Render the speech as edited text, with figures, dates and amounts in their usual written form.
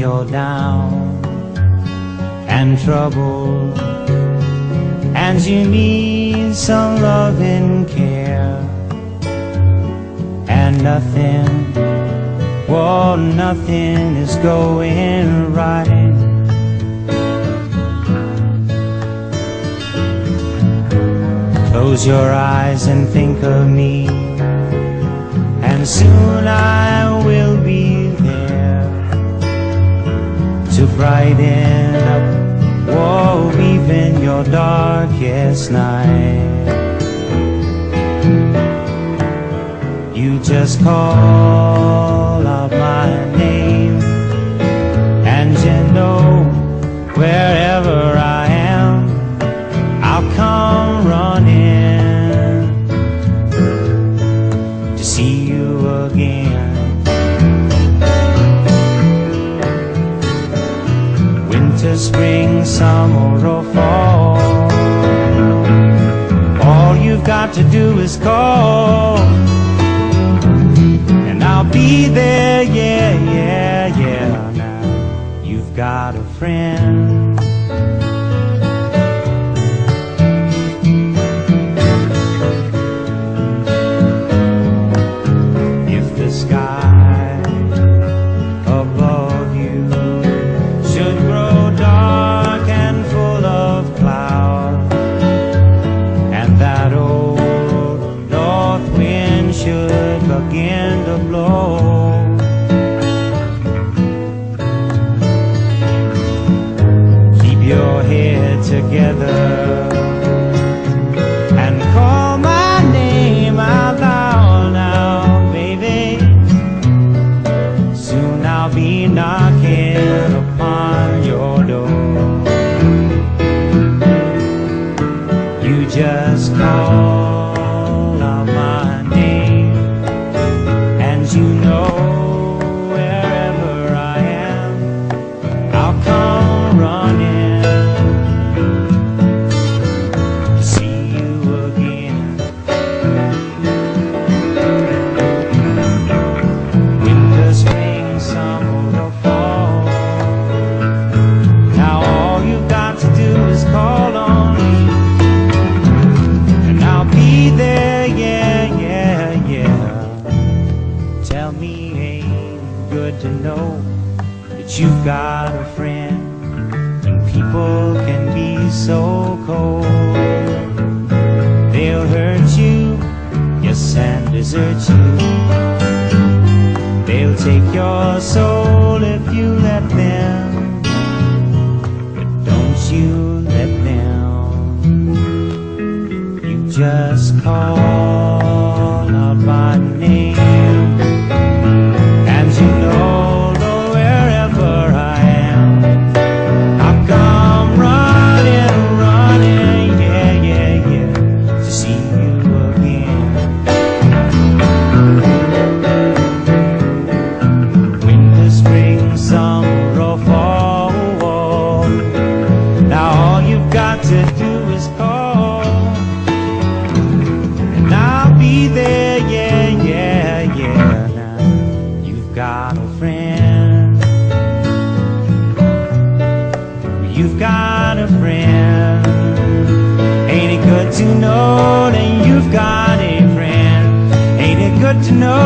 you're down and troubled, and you need some love and care, and nothing, well, nothing is going right. Close your eyes and think of me, and soon I will be there to brighten up, whoa, even your darkest night. You just call out my name, and you know wherever I am, I'll come running to see you again. Winter, spring, summer or fall, all you've got to do is call, and I'll be there, yeah, yeah, yeah. Now you've got a friend. Begin to blow, keep your head together and call my name out loud now, baby. Soon I'll be knocking upon your door. You just call out my name, you know wherever I am, I'll come running to see you again. Winter, spring, summer or fall, now all you've got to do is call on me, and I'll be there, yeah, yeah, yeah. Tell me, ain't it good to know that you've got a friend when people can be so cold? They'll hurt you, yes, and desert you. They'll take your soul if you let them, but don't you let them. You just call out my name, and you know that wherever I am, I'll come running, running, yeah, yeah, yeah, to see you again. Winter, spring, summer or fall, now all you've got to do is call, and I'll be there, yeah, yeah, yeah. Now you've got a friend. You've got a friend. Ain't it good to know that you've got a friend? Ain't it good to know